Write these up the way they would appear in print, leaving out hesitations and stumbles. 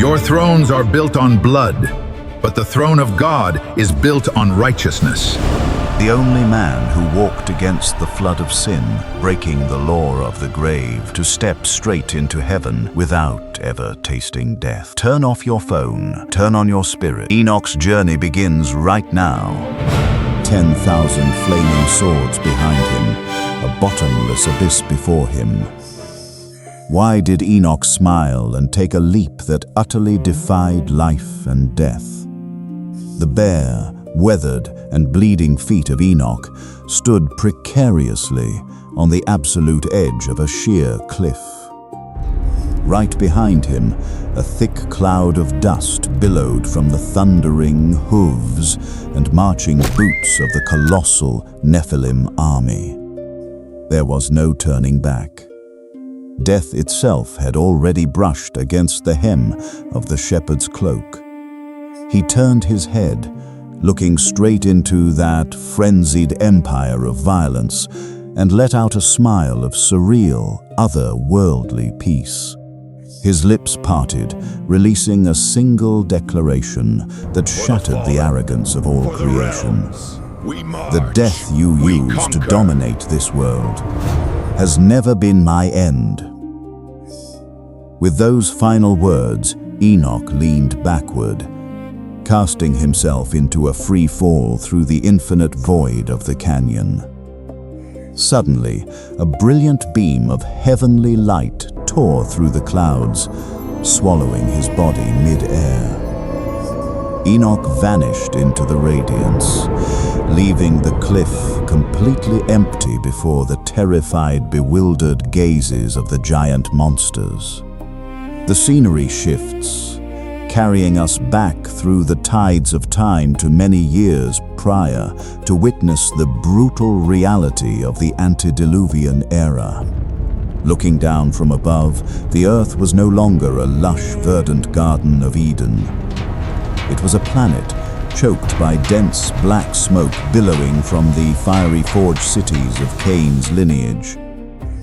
Your thrones are built on blood, but the throne of God is built on righteousness. The only man who walked against the flood of sin, breaking the law of the grave, to step straight into heaven without ever tasting death. Turn off your phone, turn on your spirit. Enoch's journey begins right now. 10,000 flaming swords behind him, a bottomless abyss before him. Why did Enoch smile and take a leap that utterly defied life and death? The bare, weathered and bleeding feet of Enoch stood precariously on the absolute edge of a sheer cliff. Right behind him, a thick cloud of dust billowed from the thundering hooves and marching boots of the colossal Nephilim army. There was no turning back. Death itself had already brushed against the hem of the shepherd's cloak. He turned his head, looking straight into that frenzied empire of violence, and let out a smile of surreal, otherworldly peace. His lips parted, releasing a single declaration that shattered the arrogance of all creation. The death you use to dominate this world has never been my end. With those final words, Enoch leaned backward, casting himself into a free fall through the infinite void of the canyon. Suddenly, a brilliant beam of heavenly light tore through the clouds, swallowing his body mid-air. Enoch vanished into the radiance, leaving the cliff completely empty before the terrified, bewildered gazes of the giant monsters. The scenery shifts, carrying us back through the tides of time to many years prior to witness the brutal reality of the antediluvian era. Looking down from above, the earth was no longer a lush, verdant garden of Eden. It was a planet choked by dense black smoke billowing from the fiery forged cities of Cain's lineage.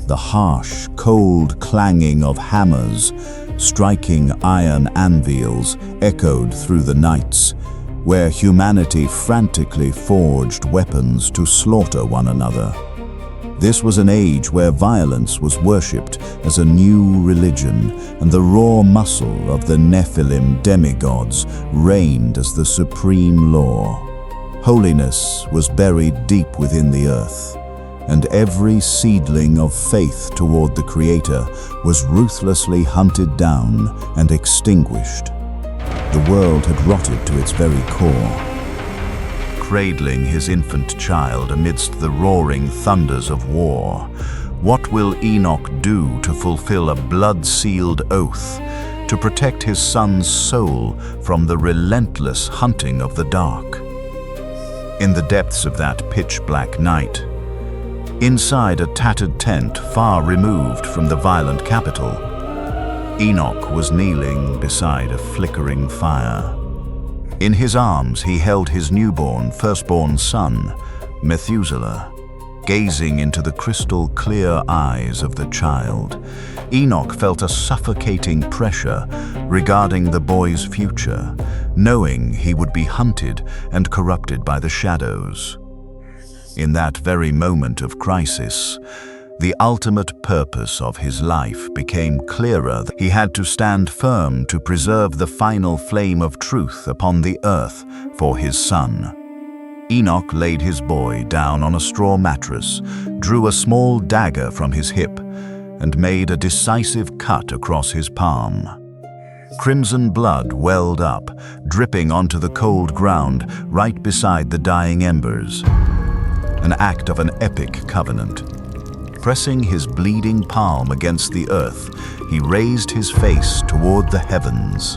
The harsh, cold clanging of hammers striking iron anvils echoed through the nights, where humanity frantically forged weapons to slaughter one another. This was an age where violence was worshipped as a new religion, and the raw muscle of the Nephilim demigods reigned as the supreme law. Holiness was buried deep within the earth, and every seedling of faith toward the Creator was ruthlessly hunted down and extinguished. The world had rotted to its very core. Cradling his infant child amidst the roaring thunders of war, what will Enoch do to fulfill a blood-sealed oath to protect his son's soul from the relentless hunting of the dark? In the depths of that pitch-black night, inside a tattered tent far removed from the violent capital, Enoch was kneeling beside a flickering fire. In his arms he held his firstborn son, Methuselah. Gazing into the crystal-clear eyes of the child, Enoch felt a suffocating pressure regarding the boy's future, knowing he would be hunted and corrupted by the shadows. In that very moment of crisis, the ultimate purpose of his life became clearer. He had to stand firm to preserve the final flame of truth upon the earth for his son. Enoch laid his boy down on a straw mattress, drew a small dagger from his hip, and made a decisive cut across his palm. Crimson blood welled up, dripping onto the cold ground right beside the dying embers. An act of an epic covenant. Pressing his bleeding palm against the earth, he raised his face toward the heavens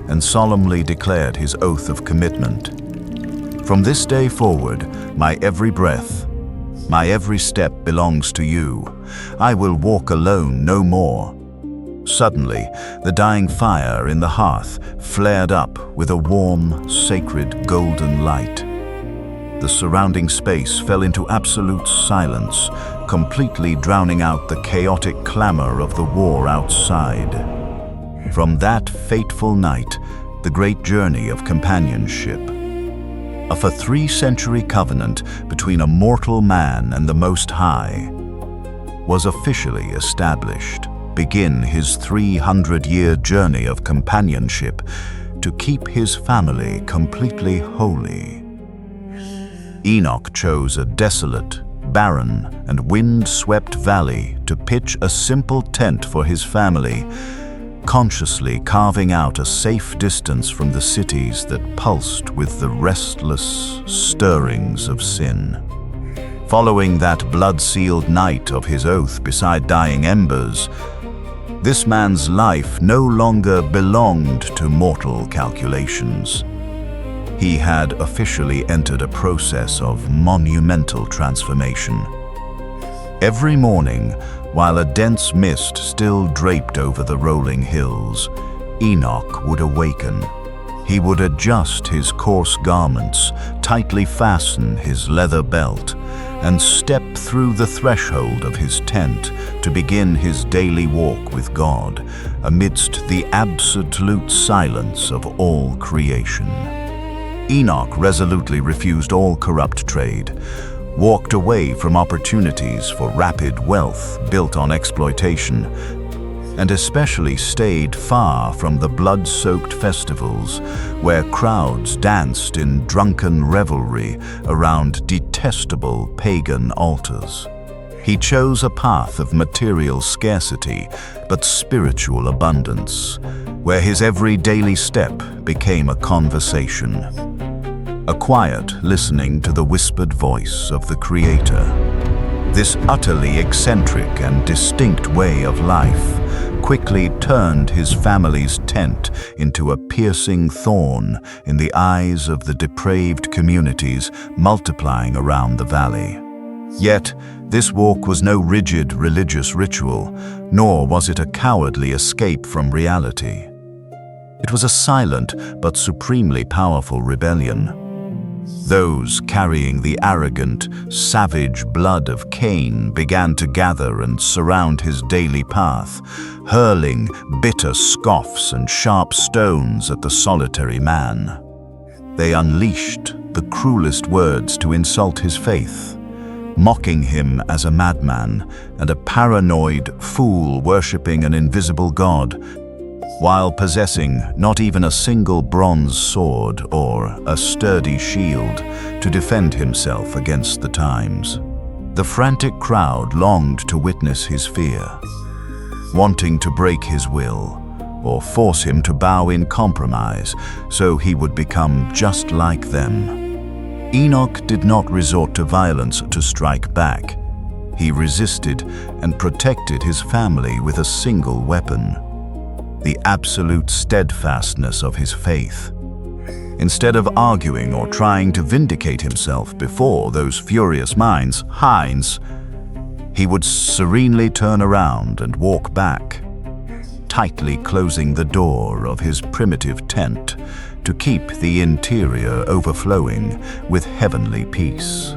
and solemnly declared his oath of commitment. From this day forward, my every breath, my every step belongs to you. I will walk alone no more. Suddenly, the dying fire in the hearth flared up with a warm, sacred golden light. The surrounding space fell into absolute silence, completely drowning out the chaotic clamor of the war outside. From that fateful night, the great journey of companionship, of a 3-century covenant between a mortal man and the Most High, was officially established. Begin his 300-year journey of companionship to keep his family completely holy. Enoch chose a desolate, barren, and wind-swept valley to pitch a simple tent for his family, consciously carving out a safe distance from the cities that pulsed with the restless stirrings of sin. Following that blood-sealed night of his oath beside dying embers, this man's life no longer belonged to mortal calculations. He had officially entered a process of monumental transformation. Every morning, while a dense mist still draped over the rolling hills, Enoch would awaken. He would adjust his coarse garments, tightly fasten his leather belt, and step through the threshold of his tent to begin his daily walk with God, amidst the absolute silence of all creation. Enoch resolutely refused all corrupt trade, walked away from opportunities for rapid wealth built on exploitation, and especially stayed far from the blood-soaked festivals where crowds danced in drunken revelry around detestable pagan altars. He chose a path of material scarcity but spiritual abundance, where his every daily step became a conversation, a quiet listening to the whispered voice of the Creator. This utterly eccentric and distinct way of life quickly turned his family's tent into a piercing thorn in the eyes of the depraved communities multiplying around the valley. Yet, this walk was no rigid religious ritual, nor was it a cowardly escape from reality. It was a silent but supremely powerful rebellion. Those carrying the arrogant, savage blood of Cain began to gather and surround his daily path, hurling bitter scoffs and sharp stones at the solitary man. They unleashed the cruelest words to insult his faith, mocking him as a madman and a paranoid fool worshipping an invisible god, while possessing not even a single bronze sword or a sturdy shield to defend himself against the times. The frantic crowd longed to witness his fear, wanting to break his will or force him to bow in compromise so he would become just like them. Enoch did not resort to violence to strike back. He resisted and protected his family with a single weapon: the absolute steadfastness of his faith. Instead of arguing or trying to vindicate himself before those furious minds, he would serenely turn around and walk back, tightly closing the door of his primitive tent to keep the interior overflowing with heavenly peace.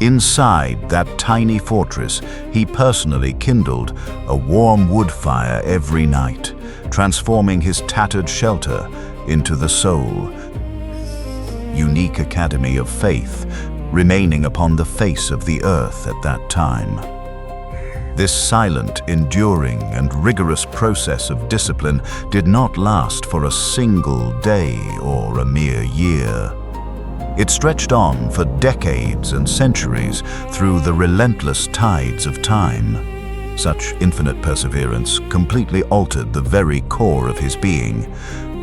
Inside that tiny fortress, he personally kindled a warm wood fire every night, transforming his tattered shelter into the sole, unique academy of faith remaining upon the face of the earth at that time. This silent, enduring, and rigorous process of discipline did not last for a single day or a mere year. It stretched on for decades and centuries through the relentless tides of time. Such infinite perseverance completely altered the very core of his being,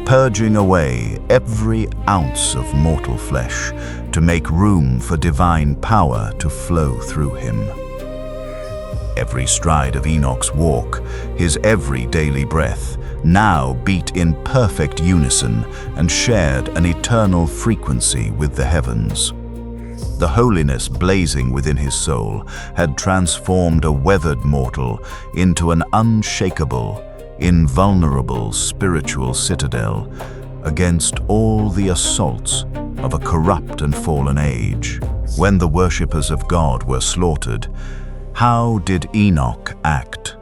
purging away every ounce of mortal flesh to make room for divine power to flow through him. Every stride of Enoch's walk, his every daily breath, now beat in perfect unison and shared an eternal frequency with the heavens. The holiness blazing within his soul had transformed a weathered mortal into an unshakable, invulnerable spiritual citadel against all the assaults of a corrupt and fallen age. When the worshippers of God were slaughtered, how did Enoch act?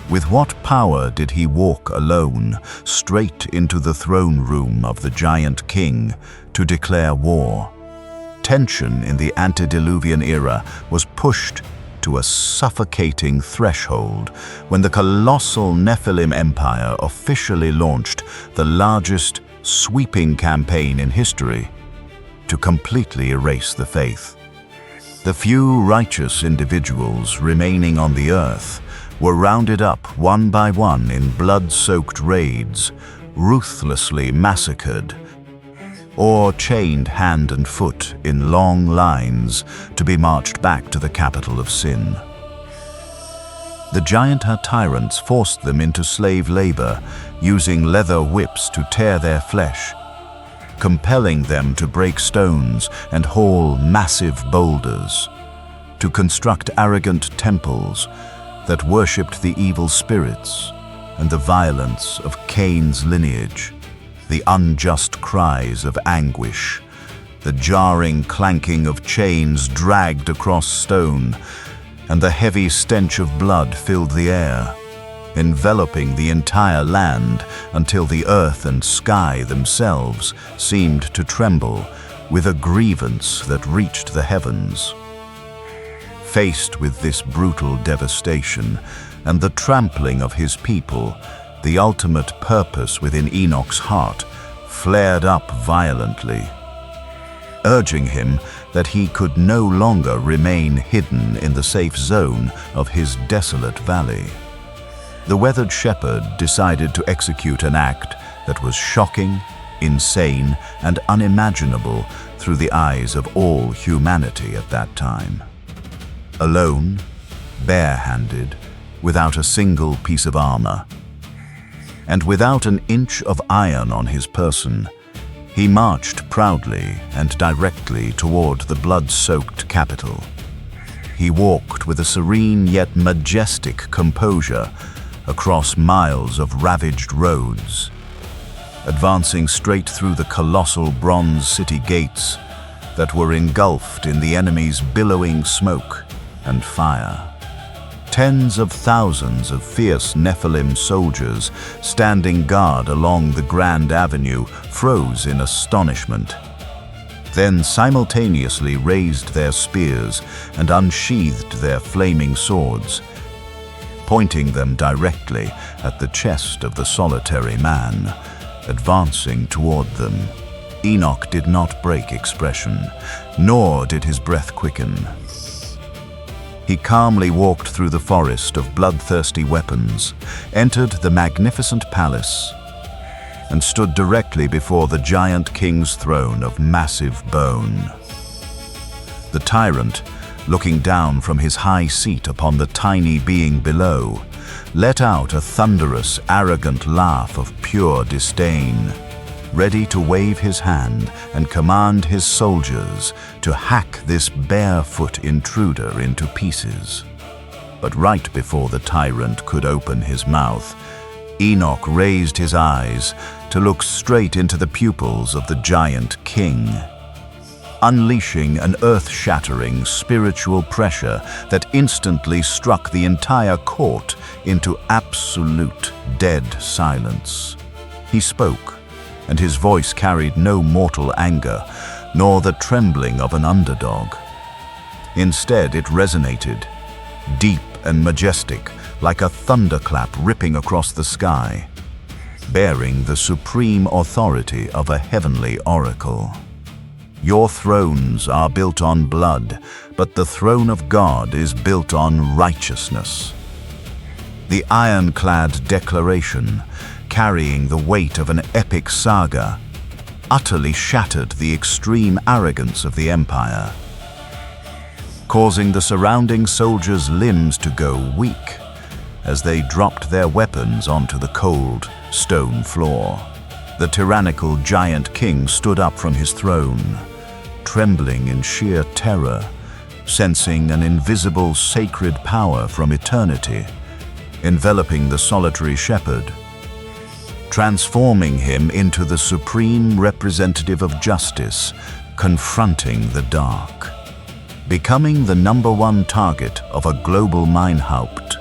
With what power did he walk alone, straight into the throne room of the giant king to declare war? Tension in the antediluvian era was pushed to a suffocating threshold when the colossal Nephilim Empire officially launched the largest, sweeping campaign in history to completely erase the faith. The few righteous individuals remaining on the earth were rounded up one by one in blood-soaked raids, ruthlessly massacred, or chained hand and foot in long lines to be marched back to the capital of sin. The giant tyrants forced them into slave labor, using leather whips to tear their flesh, compelling them to break stones and haul massive boulders, to construct arrogant temples that worshipped the evil spirits and the violence of Cain's lineage, the unjust cries of anguish, the jarring clanking of chains dragged across stone, and the heavy stench of blood filled the air, enveloping the entire land until the earth and sky themselves seemed to tremble with a grievance that reached the heavens. Faced with this brutal devastation and the trampling of his people, the ultimate purpose within Enoch's heart flared up violently, urging him that he could no longer remain hidden in the safe zone of his desolate valley. The weathered shepherd decided to execute an act that was shocking, insane, and unimaginable through the eyes of all humanity at that time. Alone, bare-handed, without a single piece of armor, and without an inch of iron on his person, he marched proudly and directly toward the blood-soaked capital. He walked with a serene yet majestic composure across miles of ravaged roads, advancing straight through the colossal bronze city gates that were engulfed in the enemy's billowing smoke and fire. Tens of thousands of fierce Nephilim soldiers standing guard along the Grand Avenue froze in astonishment, then simultaneously raised their spears and unsheathed their flaming swords, pointing them directly at the chest of the solitary man, advancing toward them. Enoch did not break expression, nor did his breath quicken. He calmly walked through the forest of bloodthirsty weapons, entered the magnificent palace, and stood directly before the giant king's throne of massive bone. The tyrant, looking down from his high seat upon the tiny being below, let out a thunderous, arrogant laugh of pure disdain, ready to wave his hand and command his soldiers to hack this barefoot intruder into pieces. But right before the tyrant could open his mouth, Enoch raised his eyes to look straight into the pupils of the giant king, unleashing an earth-shattering spiritual pressure that instantly struck the entire court into absolute dead silence. He spoke, and his voice carried no mortal anger, nor the trembling of an underdog. Instead, it resonated, deep and majestic, like a thunderclap ripping across the sky, bearing the supreme authority of a heavenly oracle. Your thrones are built on blood, but the throne of God is built on righteousness. The ironclad declaration, carrying the weight of an epic saga, utterly shattered the extreme arrogance of the empire, causing the surrounding soldiers' limbs to go weak as they dropped their weapons onto the cold stone floor. The tyrannical giant king stood up from his throne, trembling in sheer terror, sensing an invisible sacred power from eternity, enveloping the solitary shepherd, transforming him into the supreme representative of justice, confronting the dark, becoming the #1 target of a global Meinhaupt.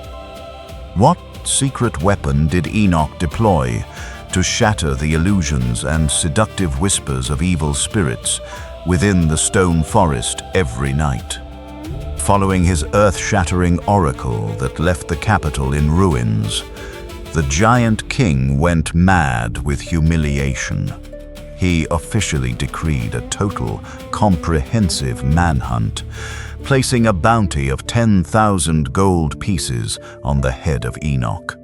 What What secret weapon did Enoch deploy to shatter the illusions and seductive whispers of evil spirits within the stone forest every night? Following his earth-shattering oracle that left the capital in ruins, the giant king went mad with humiliation. He officially decreed a total, comprehensive manhunt, placing a bounty of 10,000 gold pieces on the head of Enoch.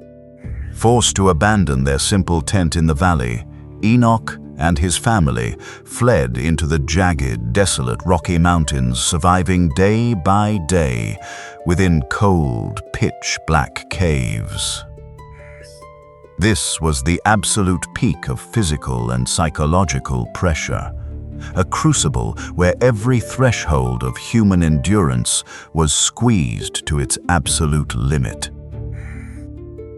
Forced to abandon their simple tent in the valley, Enoch and his family fled into the jagged, desolate Rocky Mountains, surviving day by day within cold, pitch-black caves. This was the absolute peak of physical and psychological pressure, a crucible where every threshold of human endurance was squeezed to its absolute limit.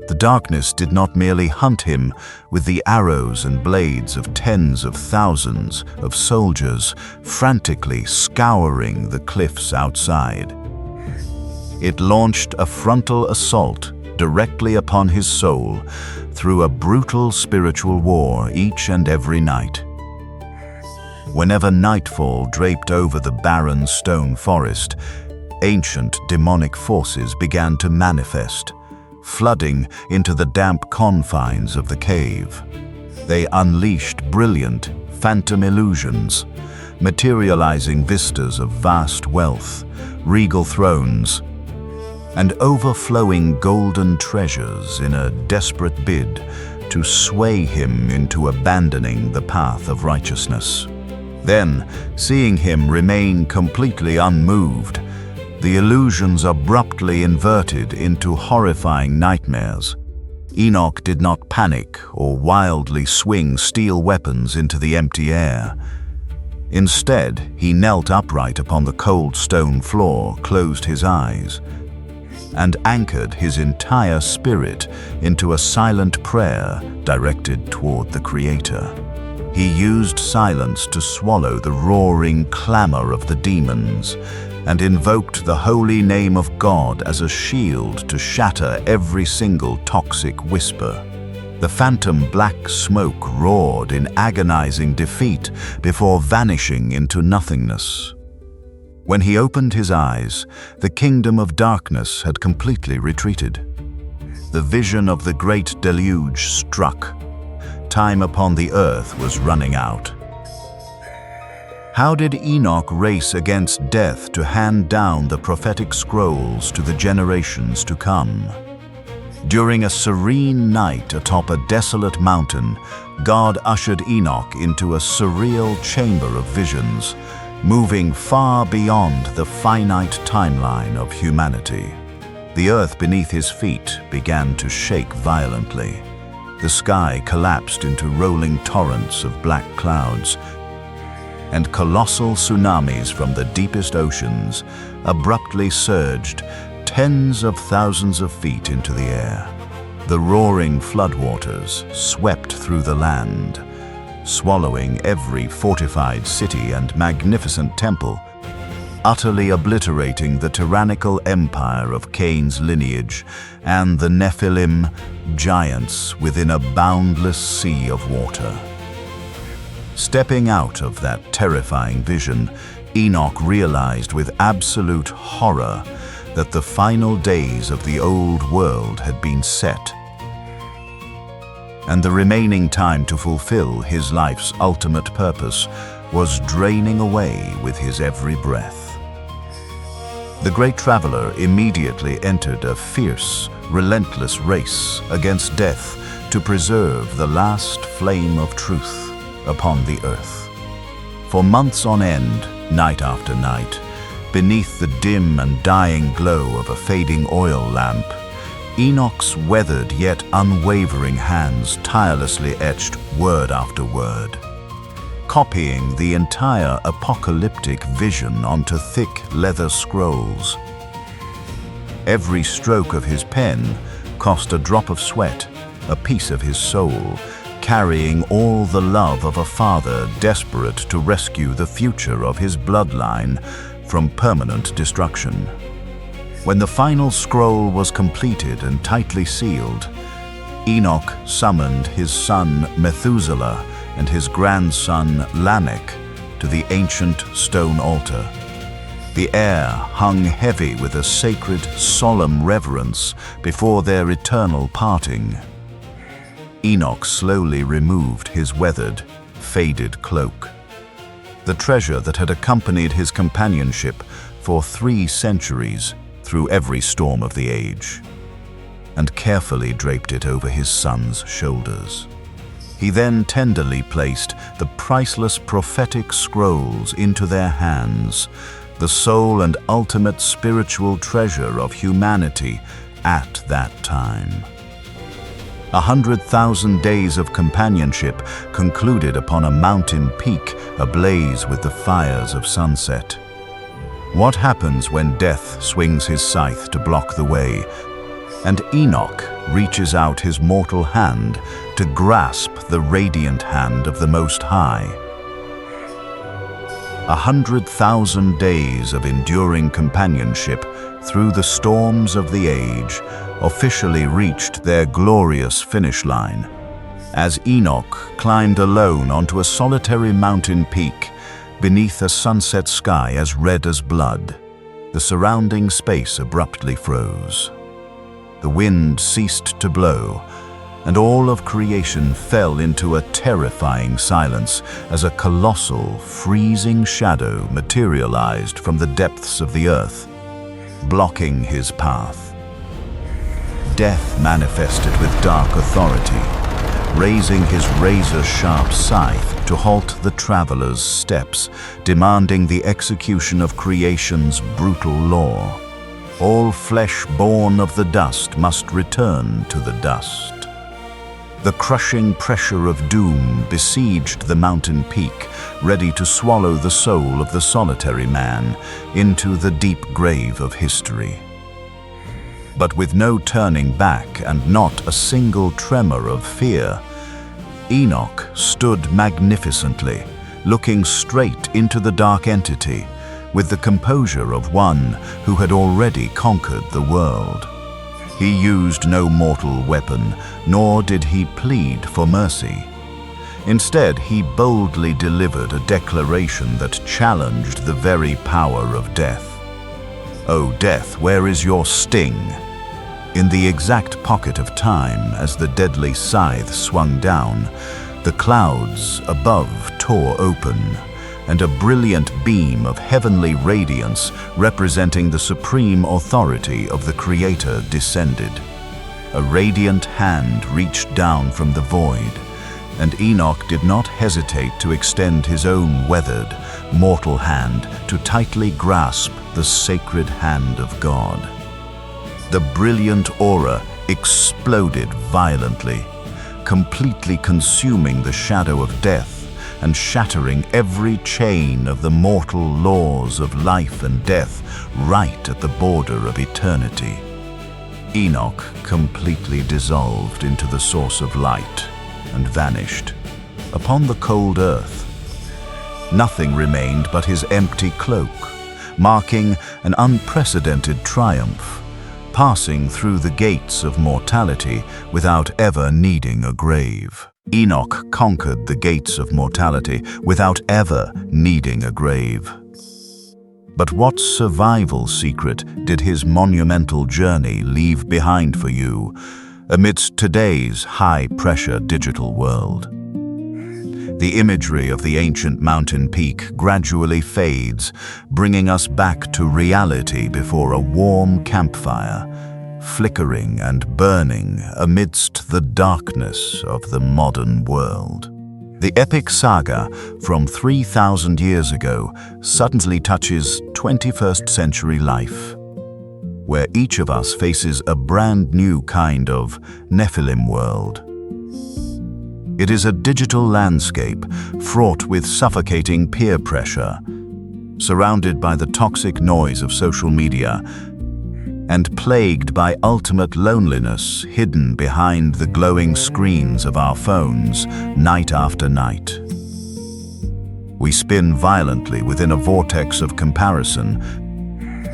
The darkness did not merely hunt him with the arrows and blades of tens of thousands of soldiers frantically scouring the cliffs outside. It launched a frontal assault directly upon his soul through a brutal spiritual war each and every night. Whenever nightfall draped over the barren stone forest, ancient demonic forces began to manifest, flooding into the damp confines of the cave. They unleashed brilliant, phantom illusions, materializing vistas of vast wealth, regal thrones, and overflowing golden treasures in a desperate bid to sway him into abandoning the path of righteousness. Then, seeing him remain completely unmoved, the illusions abruptly inverted into horrifying nightmares. Enoch did not panic or wildly swing steel weapons into the empty air. Instead, he knelt upright upon the cold stone floor, closed his eyes, and anchored his entire spirit into a silent prayer directed toward the Creator. He used silence to swallow the roaring clamor of the demons and invoked the holy name of God as a shield to shatter every single toxic whisper. The phantom black smoke roared in agonizing defeat before vanishing into nothingness. When he opened his eyes, the kingdom of darkness had completely retreated. The vision of the great deluge struck. Time upon the earth was running out. How did Enoch race against death to hand down the prophetic scrolls to the generations to come? During a serene night atop a desolate mountain, God ushered Enoch into a surreal chamber of visions, moving far beyond the finite timeline of humanity. The earth beneath his feet began to shake violently. The sky collapsed into rolling torrents of black clouds, and colossal tsunamis from the deepest oceans abruptly surged tens of thousands of feet into the air. The roaring floodwaters swept through the land, swallowing every fortified city and magnificent temple, utterly obliterating the tyrannical empire of Cain's lineage and the Nephilim, giants within a boundless sea of water. Stepping out of that terrifying vision, Enoch realized with absolute horror that the final days of the old world had been set, and the remaining time to fulfill his life's ultimate purpose was draining away with his every breath. The great traveler immediately entered a fierce, relentless race against death to preserve the last flame of truth upon the earth. For months on end, night after night, beneath the dim and dying glow of a fading oil lamp, Enoch's weathered yet unwavering hands tirelessly etched word after word, copying the entire apocalyptic vision onto thick leather scrolls. Every stroke of his pen cost a drop of sweat, a piece of his soul, carrying all the love of a father desperate to rescue the future of his bloodline from permanent destruction. When the final scroll was completed and tightly sealed, Enoch summoned his son Methuselah and his grandson Lamech to the ancient stone altar. The air hung heavy with a sacred, solemn reverence before their eternal parting. Enoch slowly removed his weathered, faded cloak, the treasure that had accompanied his companionship for 3 centuries through every storm of the age, and carefully draped it over his son's shoulders. He then tenderly placed the priceless prophetic scrolls into their hands, the sole and ultimate spiritual treasure of humanity at that time. 100,000 days of companionship concluded upon a mountain peak ablaze with the fires of sunset. What happens when death swings his scythe to block the way, and Enoch reaches out his mortal hand to grasp the radiant hand of the Most High? 100,000 days of enduring companionship through the storms of the age officially reached their glorious finish line, as Enoch climbed alone onto a solitary mountain peak beneath a sunset sky as red as blood. The surrounding space abruptly froze. The wind ceased to blow, and all of creation fell into a terrifying silence as a colossal, freezing shadow materialized from the depths of the earth, blocking his path. Death manifested with dark authority, raising his razor-sharp scythe to halt the traveler's steps, demanding the execution of creation's brutal law. All flesh born of the dust must return to the dust. The crushing pressure of doom besieged the mountain peak, ready to swallow the soul of the solitary man into the deep grave of history. But with no turning back and not a single tremor of fear, Enoch stood magnificently, looking straight into the dark entity, with the composure of one who had already conquered the world. He used no mortal weapon, nor did he plead for mercy. Instead, he boldly delivered a declaration that challenged the very power of death. "O death, where is your sting?" In the exact pocket of time, as the deadly scythe swung down, the clouds above tore open, and a brilliant beam of heavenly radiance representing the supreme authority of the Creator descended. A radiant hand reached down from the void, and Enoch did not hesitate to extend his own weathered, mortal hand to tightly grasp the sacred hand of God. The brilliant aura exploded violently, completely consuming the shadow of death and shattering every chain of the mortal laws of life and death right at the border of eternity. Enoch completely dissolved into the source of light and vanished. Upon the cold earth, nothing remained but his empty cloak, marking an unprecedented triumph, passing through the gates of mortality without ever needing a grave. Enoch conquered the gates of mortality without ever needing a grave. But what survival secret did his monumental journey leave behind for you amidst today's high-pressure digital world? The imagery of the ancient mountain peak gradually fades, bringing us back to reality before a warm campfire, flickering and burning amidst the darkness of the modern world. The epic saga from 3,000 years ago suddenly touches 21st century life, where each of us faces a brand new kind of Nephilim world. It is a digital landscape fraught with suffocating peer pressure, surrounded by the toxic noise of social media, and plagued by ultimate loneliness hidden behind the glowing screens of our phones night after night. We spin violently within a vortex of comparison,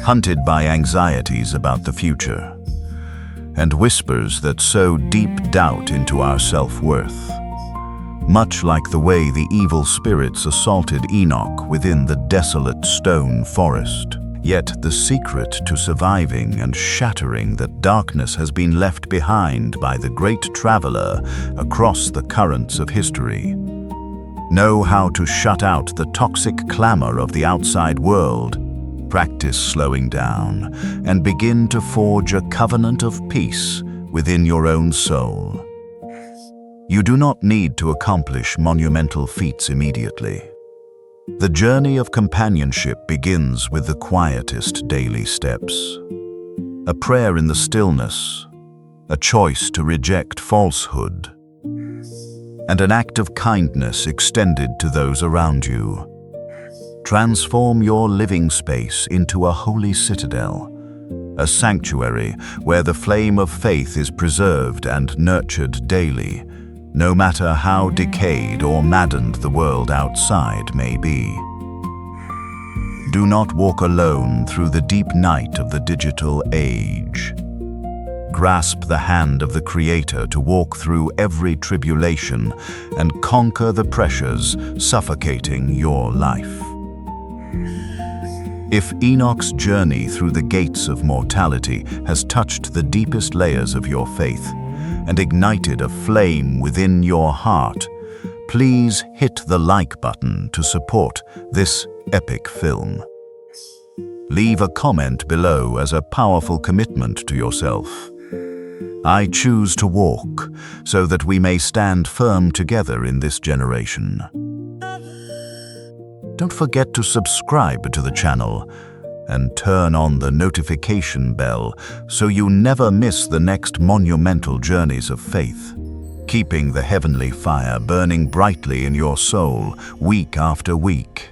hunted by anxieties about the future, and whispers that sow deep doubt into our self-worth. Much like the way the evil spirits assaulted Enoch within the desolate stone forest. Yet the secret to surviving and shattering that darkness has been left behind by the great traveler across the currents of history. Know how to shut out the toxic clamor of the outside world, practice slowing down, and begin to forge a covenant of peace within your own soul. You do not need to accomplish monumental feats immediately. The journey of companionship begins with the quietest daily steps. A prayer in the stillness, a choice to reject falsehood, and an act of kindness extended to those around you. Transform your living space into a holy citadel, a sanctuary where the flame of faith is preserved and nurtured daily, no matter how decayed or maddened the world outside may be. Do not walk alone through the deep night of the digital age. Grasp the hand of the Creator to walk through every tribulation and conquer the pressures suffocating your life. If Enoch's journey through the gates of mortality has touched the deepest layers of your faith and ignited a flame within your heart, please hit the like button to support this epic film. Leave a comment below as a powerful commitment to yourself. I choose to walk so that we may stand firm together in this generation. Don't forget to subscribe to the channel and turn on the notification bell so you never miss the next monumental journeys of faith, keeping the heavenly fire burning brightly in your soul week after week.